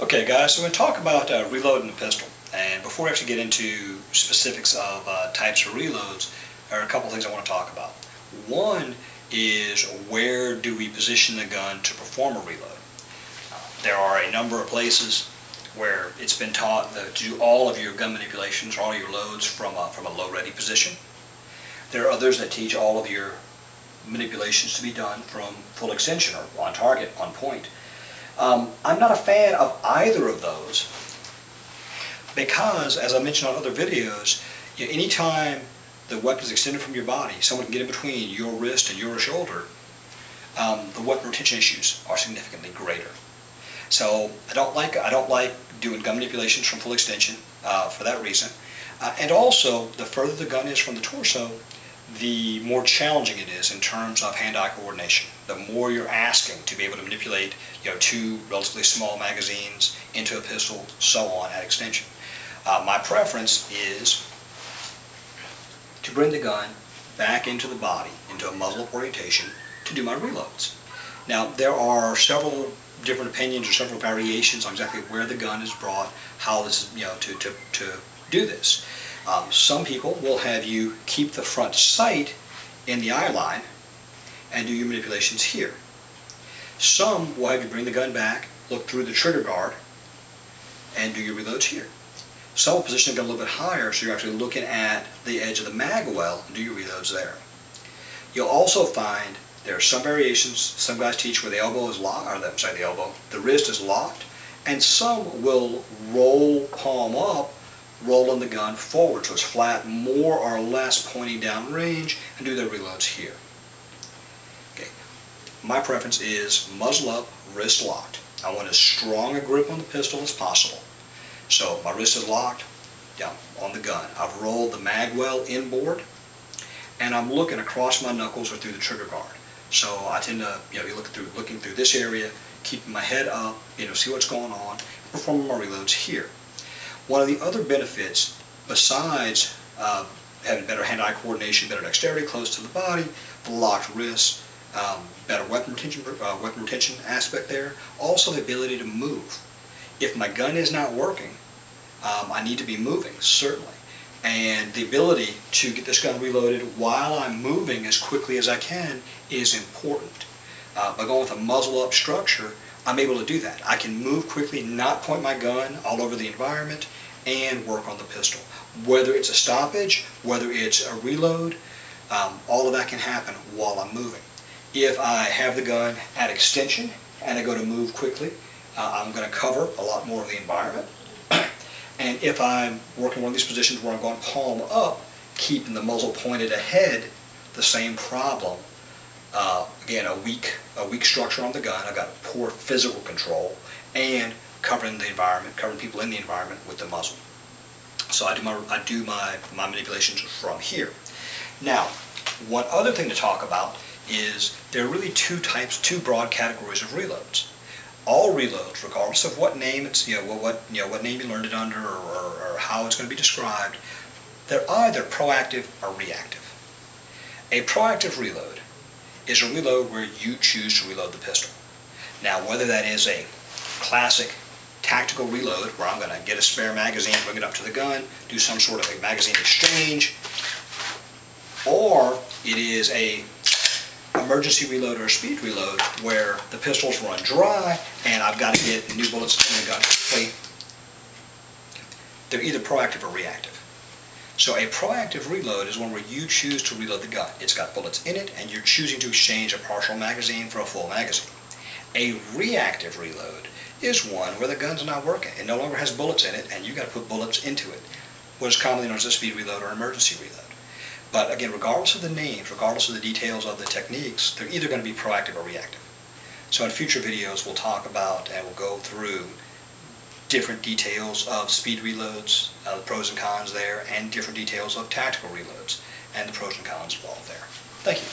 Okay guys, so we're going to talk about reloading the pistol. And before we actually get into specifics of types of reloads, there are a couple things I want to talk about. One is, where do we position the gun to perform a reload? There are a number of places where it's been taught to do all of your gun manipulations, all your loads from a low ready position. There are others that teach all of your manipulations to be done from full extension or on target, on point. I'm not a fan of either of those because, as I mentioned on other videos, anytime the weapon is extended from your body, someone can get in between your wrist and your shoulder, the weapon retention issues are significantly greater. So I don't like doing gun manipulations from full extension for that reason. And also, the further the gun is from the torso, the more challenging it is in terms of hand-eye coordination. The more you're asking to be able to manipulate, two relatively small magazines into a pistol, so on at extension. My preference is to bring the gun back into the body, into a muzzle-up orientation, to do my reloads. Now, there are several different opinions or several variations on exactly where the gun is brought, how this is, to do this. Some people will have you keep the front sight in the eye line and do your manipulations here. Some will have you bring the gun back, look through the trigger guard, and do your reloads here. Some will position the gun a little bit higher, so you're actually looking at the edge of the mag well and do your reloads there. You'll also find there are some variations. Some guys teach where the elbow is locked, the wrist is locked, and some will roll palm up, rolling the gun forward so it's flat, more or less pointing down range, and do their reloads here. Okay. My preference is muzzle up, wrist locked. I want as strong a grip on the pistol as possible. So my wrist is locked down on the gun. I've rolled the mag well inboard, and I'm looking across my knuckles or through the trigger guard. So I tend to be looking through this area, keeping my head up, see what's going on, performing my reloads here. One of the other benefits, besides having better hand-eye coordination, better dexterity close to the body, the locked wrist, better weapon retention aspect there, also the ability to move. If my gun is not working, I need to be moving, certainly. And the ability to get this gun reloaded while I'm moving as quickly as I can is important. By going with a muzzle-up structure, I'm able to do that. I can move quickly, not point my gun all over the environment, and work on the pistol. Whether it's a stoppage, whether it's a reload, all of that can happen while I'm moving. If I have the gun at extension and I go to move quickly, I'm going to cover a lot more of the environment. And if I'm working one of these positions where I'm going palm up, keeping the muzzle pointed ahead, the same problem. Again, a weak structure on the gun. I've got poor physical control, and covering the environment, covering people in the environment with the muzzle. So I do my manipulations from here. Now, one other thing to talk about is there are really two broad categories of reloads. All reloads, regardless of what name it's, what name you learned it under or how it's going to be described, they're either proactive or reactive. A proactive reload is a reload where you choose to reload the pistol. Now, whether that is a classic tactical reload where I'm going to get a spare magazine, bring it up to the gun, do some sort of a magazine exchange, or it is a emergency reload or a speed reload where the pistols run dry and I've got to get new bullets in the gun quickly. They're either proactive or reactive. So a proactive reload is one where you choose to reload the gun. It's got bullets in it and you're choosing to exchange a partial magazine for a full magazine. A reactive reload is one where the gun's not working. It no longer has bullets in it and you've got to put bullets into it, what is commonly known as a speed reload or emergency reload. But again, regardless of the names, regardless of the details of the techniques, they're either going to be proactive or reactive. So in future videos we'll talk about and we'll go through different details of speed reloads, the pros and cons there, and different details of tactical reloads, and the pros and cons involved there. Thank you.